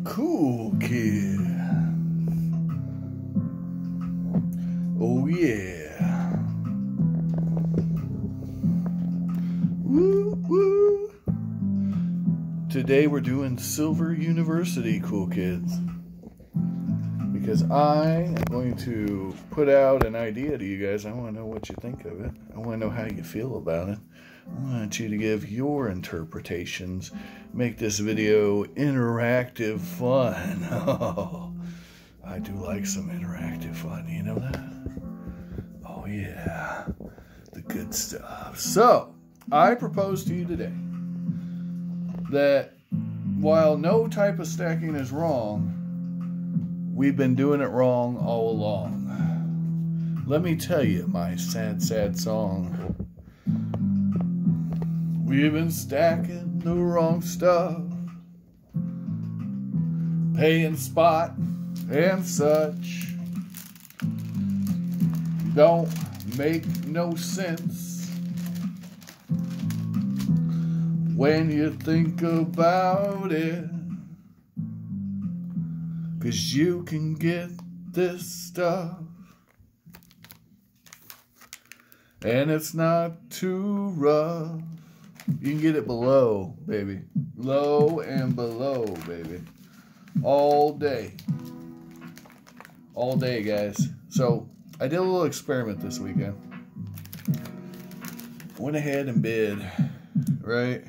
Cool kid. Oh yeah. Woo woo. Today we're doing Silver University, cool kids. Because I am going to put out an idea to you guys. I want to know what you think of it. I want to know how you feel about it. I want you to give your interpretations. Make this video interactive fun. Oh, I do like some interactive fun. You know that? Oh, yeah. The good stuff. So, I propose to you today that while no type of stacking is wrong, we've been doing it wrong all along. Let me tell you my sad, sad song. We've been stacking the wrong stuff, paying spot and such. Don't make no sense when you think about it. 'Cause you can get this stuff and it's not too rough. You can get it below, baby. Low and below, baby. All day. All day, guys. So, I did a little experiment this weekend. Went ahead and bid, right?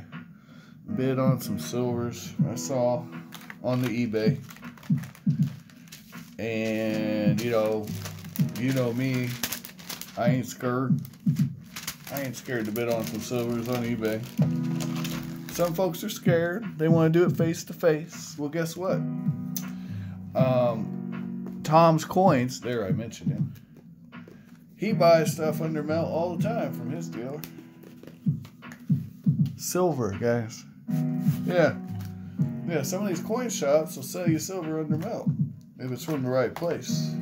Bid on some silvers I saw on the eBay. And, you know me, I ain't scared. I ain't scared to bid on some silvers on eBay. Some folks are scared. They want to do it face to face. Well, guess what? Tom's Coins, there I mentioned him. He buys stuff under melt all the time from his dealer. Silver, guys. Yeah, some of these coin shops will sell you silver under melt if it's from the right place.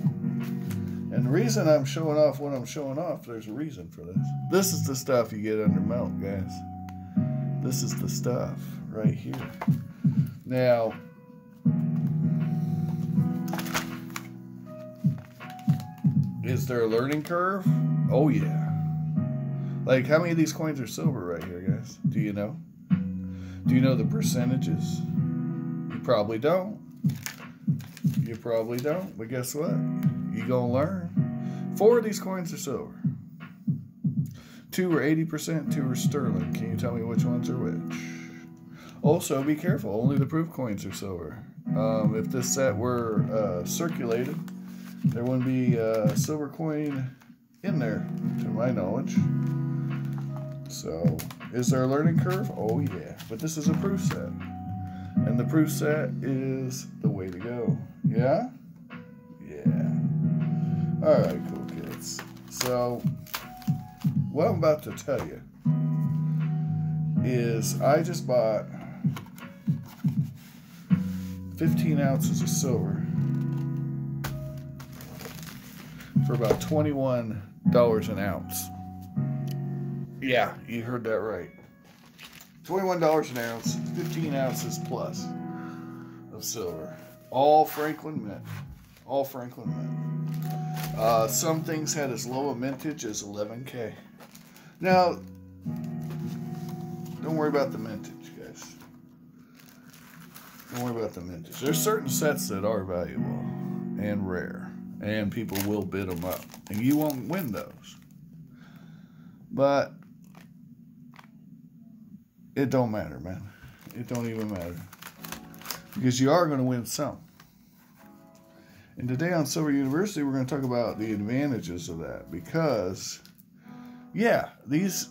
And the reason I'm showing off what I'm showing off, there's a reason for this. This is the stuff you get under melt, guys. This is the stuff right here. Now, is there a learning curve? Oh, yeah. Like, how many of these coins are silver right here, guys? Do you know? Do you know the percentages? You probably don't. You probably don't, but guess what? You gonna learn. 4 of these coins are silver. 2 are 80%, 2 are sterling. Can you tell me which ones are which? Also, be careful. Only the proof coins are silver. If this set were circulated, there wouldn't be a silver coin in there, to my knowledge. So, is there a learning curve? Oh, yeah. But this is a proof set. And the proof set is the way to go. Yeah? Yeah. Alright, cool kids. So, what I'm about to tell you is I just bought 15 ounces of silver for about $21 an ounce. Yeah, you heard that right. $21 an ounce, 15 ounces plus of silver. All Franklin Mint. All Franklin Mint. Some things had as low a mintage as 11K. Now, don't worry about the mintage, guys. Don't worry about the mintage. There's certain sets that are valuable and rare, and people will bid them up, and you won't win those. But it don't matter, man. It don't even matter. Because you are going to win some. And today on Silver University, we're going to talk about the advantages of that. Because, yeah, these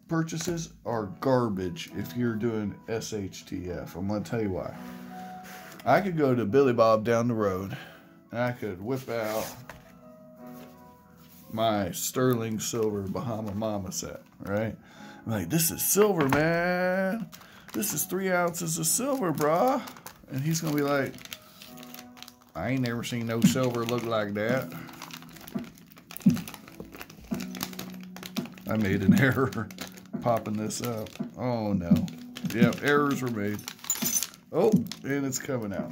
purchases are garbage if you're doing SHTF. I'm going to tell you why. I could go to Billy Bob down the road, and I could whip out my sterling silver Bahama Mama set, right? I'm like, this is silver, man. This is 3 ounces of silver, brah. And he's going to be like, I ain't never seen no silver look like that. I made an error popping this up. Oh, no. Yep, errors were made. Oh, and it's coming out.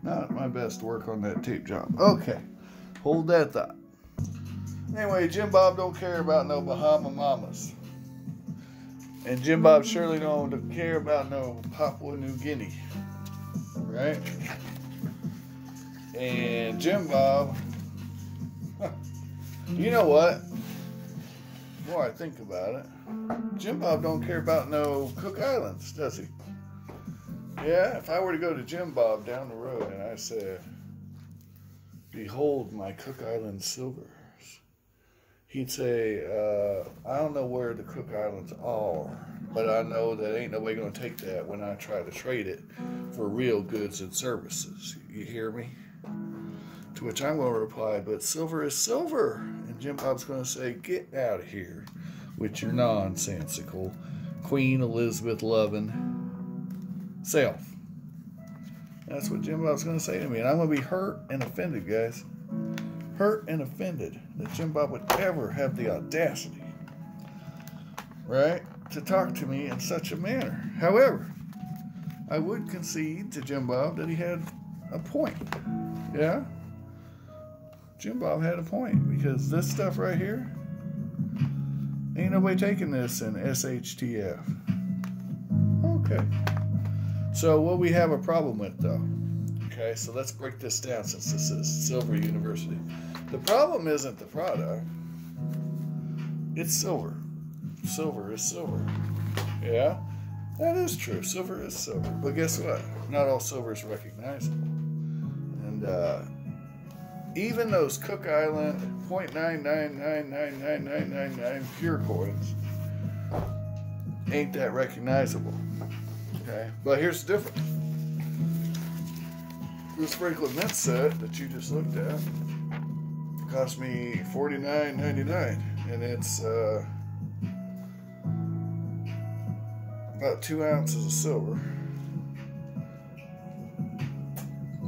Not my best work on that tape job. Okay, hold that thought. Anyway, Jim Bob don't care about no Bahama Mamas. And Jim Bob surely don't care about no Papua New Guinea. Right? And Jim Bob, you know what? The more I think about it, Jim Bob don't care about no Cook Islands, does he? Yeah, if I were to go to Jim Bob down the road and I said, behold my Cook Island silvers, he'd say, I don't know where the Cook Islands are, but I know that ain't nobody going to take that when I try to trade it for real goods and services. You hear me? To which I'm going to reply, but silver is silver. And Jim Bob's going to say, get out of here with your nonsensical Queen Elizabeth loving self. That's what Jim Bob's going to say to me. And I'm going to be hurt and offended, guys. Hurt and offended that Jim Bob would ever have the audacity, right, to talk to me in such a manner. However, I would concede to Jim Bob that he had a point. Yeah? Jim Bob had a point, because this stuff right here, ain't nobody taking this in SHTF. Okay. So what we have a problem with, though, okay, so let's break this down since this is Silver University. The problem isn't the product, it's silver. Silver is silver. Yeah, that is true. Silver is silver. But guess what? Not all silver is recognizable. And even those Cook Island 0.999999999 pure coins ain't that recognizable. Okay, but here's the difference. This Franklin Mint set that you just looked at cost me $49.99, and it's about 2 ounces of silver.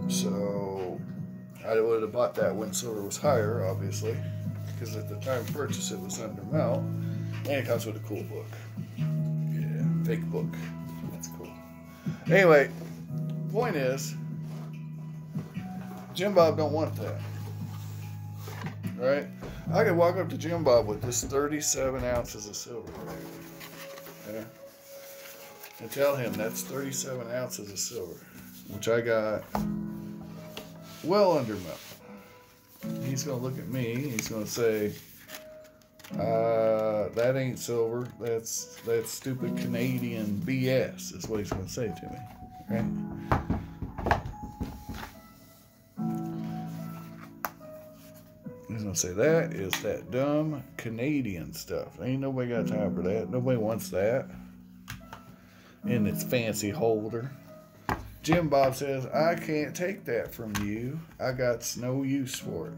So I would have bought that when silver was higher, obviously, because at the time of purchase it was under melt, and it comes with a cool book. Yeah, fake book. That's cool. Anyway, point is, Jim Bob don't want that. Right? I could walk up to Jim Bob with this 37 ounces of silver right here. Yeah? And tell him that's 37 ounces of silver, which I got well under melt. He's going to look at me. He's going to say, that ain't silver. That's stupid Canadian BS, is what he's going to say to me. Right? He's going to say, that is that dumb Canadian stuff. Ain't nobody got time for that. Nobody wants that in its fancy holder. Jim Bob says, I can't take that from you. I got no use for it.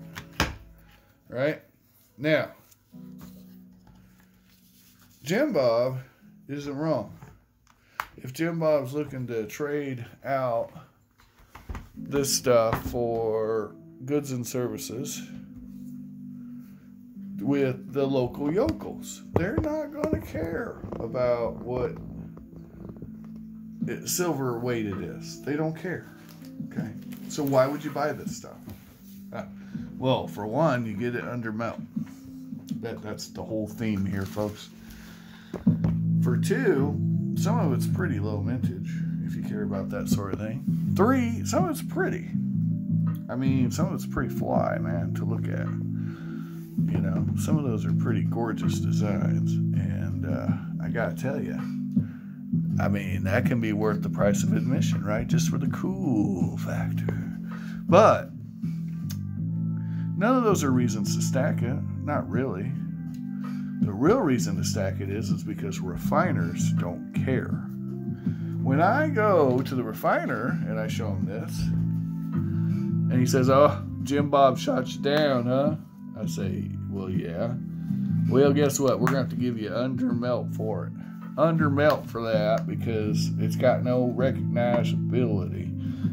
Right? Now, Jim Bob isn't wrong. If Jim Bob's looking to trade out this stuff for goods and services with the local yokels, they're not going to care about what silver weight it is. They don't care. Okay? So why would you buy this stuff? Well, for one, you get it under melt. That's the whole theme here, folks. For two, some of it's pretty low mintage, if you care about that sort of thing. Three, some of it's pretty. I mean, some of it's pretty fly, man, to look at. You know, some of those are pretty gorgeous designs. And I gotta tell you, I mean, that can be worth the price of admission, right? Just for the cool factor. But none of those are reasons to stack it. Not really. The real reason to stack it is because refiners don't care. When I go to the refiner and I show him this, and he says, oh, Jim Bob shot you down, huh? I say, well, yeah. Well, guess what? We're going to have to give you under melt for it. Under melt for that, because it's got no recognizability.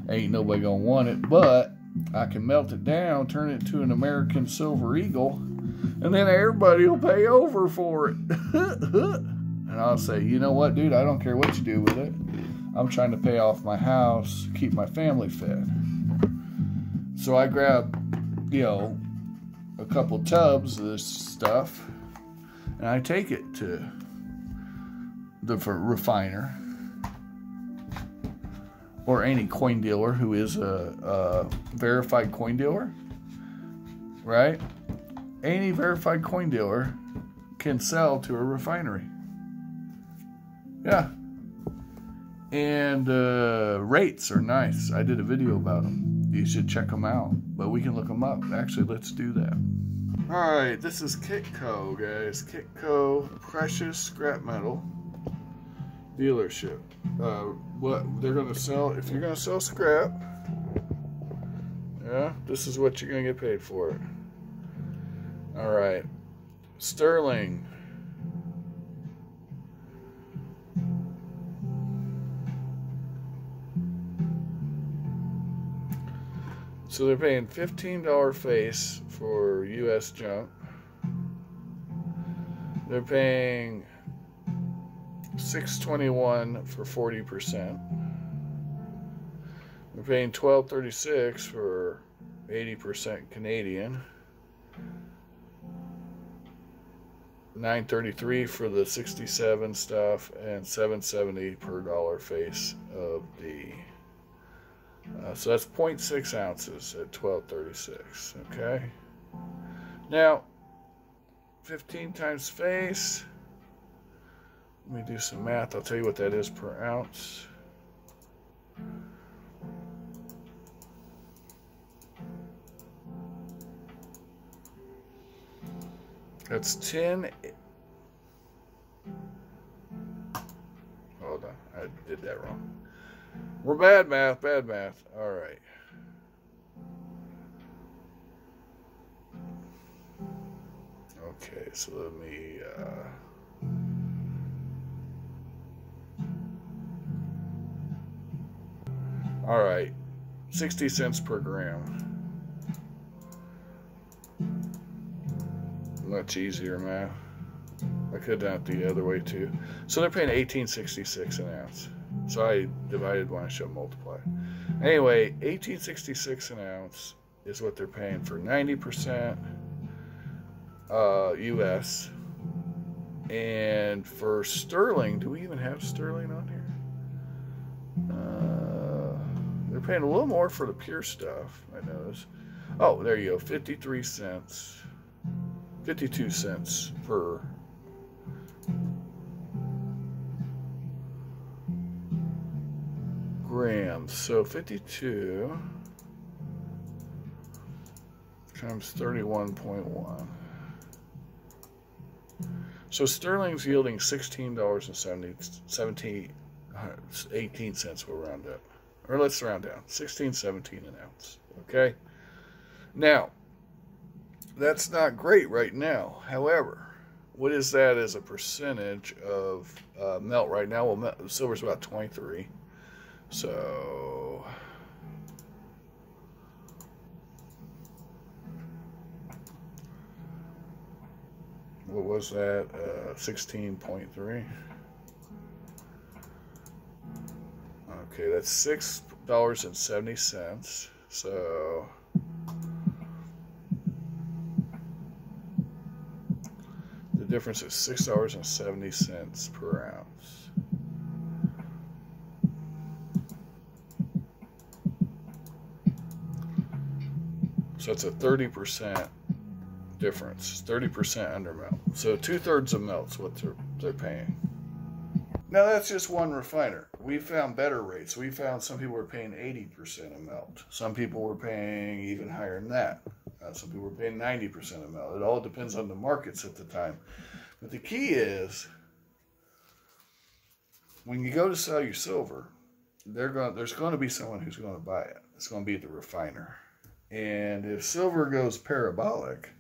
Ain't nobody going to want it, but I can melt it down, turn it to an American Silver Eagle, and then everybody will pay over for it. And I'll say, you know what, dude, I don't care what you do with it. I'm trying to pay off my house, keep my family fed. So I grab, a couple tubs of this stuff, and I take it to the refiner or any coin dealer who is a verified coin dealer, right? Any verified coin dealer can sell to a refinery. Yeah. And rates are nice. I did a video about them. You should check them out. But we can look them up. Actually, let's do that. Alright, this is Kitco, guys. Kitco Precious Scrap Metal Dealership. What they're going to sell, if you're going to sell scrap, yeah, this is what you're going to get paid for it. Alright. Sterling. So they're paying $15 face for U.S. junk. They're paying $6.21 for 40%. They're paying $12.36 for 80% Canadian. $9.33 for the 67 stuff, and $7.70 per dollar face of the. So that's 0.6 ounces at $12.36. Okay. Now, 15 times face. Let me do some math. I'll tell you what that is per ounce. That's 10. Hold on, I did that wrong. We're bad math. All right. Okay, so let me. All right, 60 cents per gram. Much easier math. I could have done it the other way too. So they're paying $18.66 an ounce. So I divided when I should multiply. Anyway, $18.66 an ounce is what they're paying for 90% US. And for sterling, do we even have sterling on here? They're paying a little more for the pure stuff, I noticed. Oh, there you go, 52 cents per grams. So 52 times 31.1. So sterling's yielding $16.18. We'll round up. Or let's round down. $16.17 an ounce. Okay? Now, that's not great right now. However, what is that as a percentage of melt right now? Well, silver's about 23. So what was that? 16.3. Okay, that's $6.70. So the difference is $6.70 per ounce. So it's a 30% difference, 30% under melt. So 2/3 of melt's what they're paying. Now that's just one refiner. We found better rates. We found some people were paying 80% of melt. Some people were paying even higher than that. Some people were paying 90% of melt. It all depends on the markets at the time. But the key is, when you go to sell your silver, there's going to be someone who's going to buy it. It's going to be the refiner. And if silver goes parabolic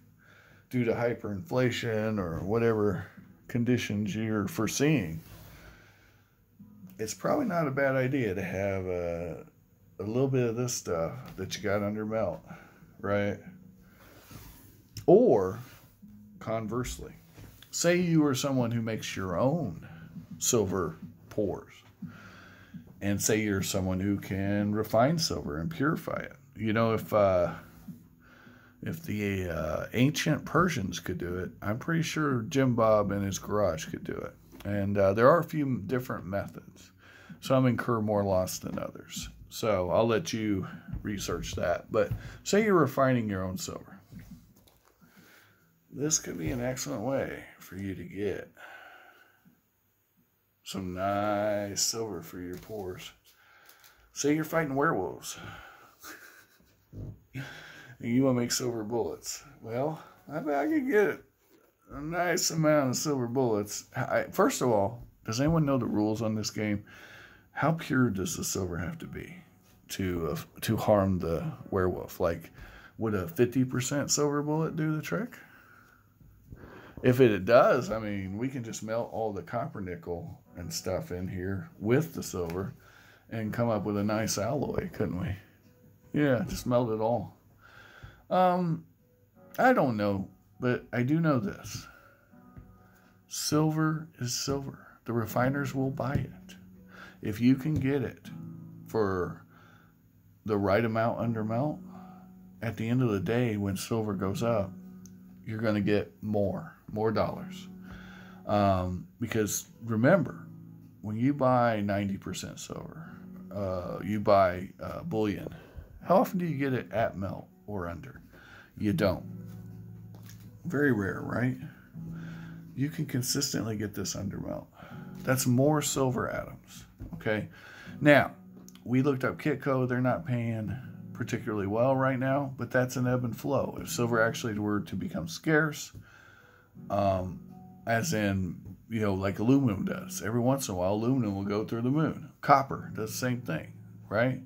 due to hyperinflation or whatever conditions you're foreseeing, it's probably not a bad idea to have a little bit of this stuff that you got under melt, right? Or conversely, say you are someone who makes your own silver pores. And say you're someone who can refine silver and purify it. You know, if the ancient Persians could do it, I'm pretty sure Jim Bob in his garage could do it. And there are a few different methods. Some incur more loss than others. So I'll let you research that. But say you're refining your own silver. This could be an excellent way for you to get some nice silver for your pores. Say you're fighting werewolves. And you want to make silver bullets. Well, I bet I could get a nice amount of silver bullets. First of all, does anyone know the rules on this game? How pure does the silver have to be to harm the werewolf? Like, would a 50% silver bullet do the trick? If it does, I mean, we can just melt all the copper, nickel, and stuff in here with the silver and come up with a nice alloy, couldn't we? Yeah, just melt it all. I don't know, but I do know this. Silver is silver. The refiners will buy it. If you can get it for the right amount under melt, at the end of the day, when silver goes up, you're going to get more dollars. Because remember, when you buy 90% silver, you buy bullion. How often do you get it at melt or under? You don't. Very rare, right? You can consistently get this under melt. That's more silver atoms. Okay. Now, we looked up Kitco. They're not paying particularly well right now, but that's an ebb and flow. If silver actually were to become scarce, as in, you know, like aluminum does, every once in a while, aluminum will go through the moon. Copper does the same thing, right?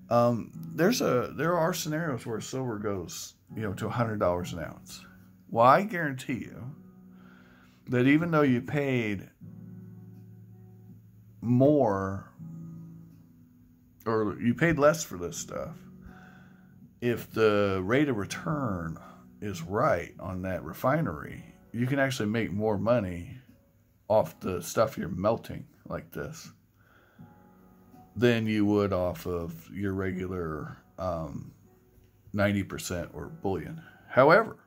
There are scenarios where silver goes, you know, to $100 an ounce. Well, I guarantee you that even though you paid more, or you paid less for this stuff, if the rate of return is right on that refinery, you can actually make more money off the stuff you're melting like this than you would off of your regular 90% or bullion. However,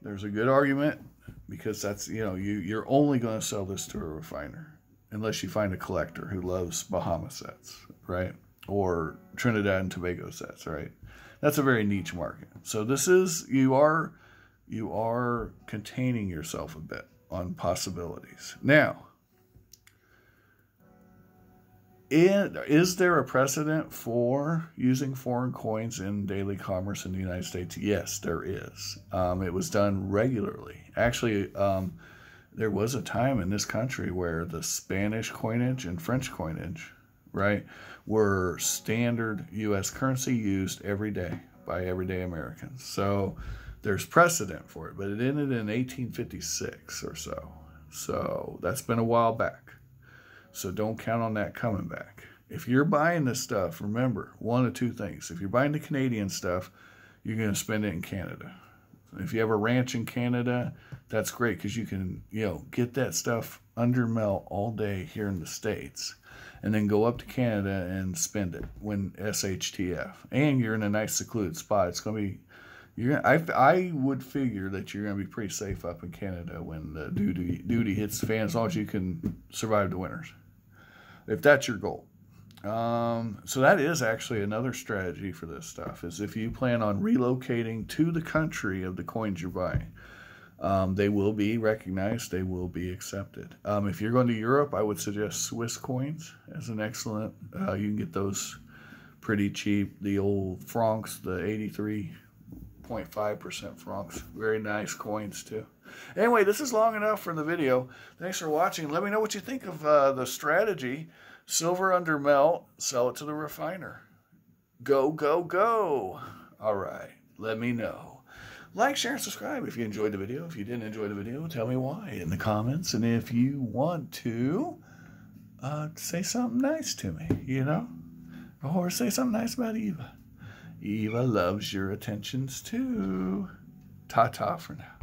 there's a good argument, because that's, you know, you're only going to sell this to a refiner unless you find a collector who loves Bahama sets, right? Or Trinidad and Tobago sets, right? That's a very niche market. So this is, you are containing yourself a bit on possibilities. Now, is there a precedent for using foreign coins in daily commerce in the United States? Yes, there is. It was done regularly. Actually, there was a time in this country where the Spanish coinage and French coinage, right, were standard U.S. currency used every day by everyday Americans. So there's precedent for it, but it ended in 1856 or so. So that's been a while back. So don't count on that coming back. If you're buying this stuff, remember, one of two things. If you're buying the Canadian stuff, you're going to spend it in Canada. If you have a ranch in Canada, that's great, because you can, you know, get that stuff under melt all day here in the States, and then go up to Canada and spend it when SHTF. And you're in a nice secluded spot. It's going to be, I would figure that you're going to be pretty safe up in Canada when the duty hits the fan, as long as you can survive the winters, if that's your goal. So that is actually another strategy for this stuff, is if you plan on relocating to the country of the coins you're buying, they will be recognized, they will be accepted. If you're going to Europe, I would suggest Swiss coins as an excellent, you can get those pretty cheap. The old francs, the 83.5% francs, very nice coins too. Anyway, this is long enough for the video. Thanks for watching. Let me know what you think of the strategy. Silver under melt, sell it to the refiner. Go, go, go. All right, let me know. Like, share, and subscribe if you enjoyed the video. If you didn't enjoy the video, tell me why in the comments. And if you want to say something nice to me, you know, or say something nice about Eva. Eva loves your attentions too. Ta-ta for now.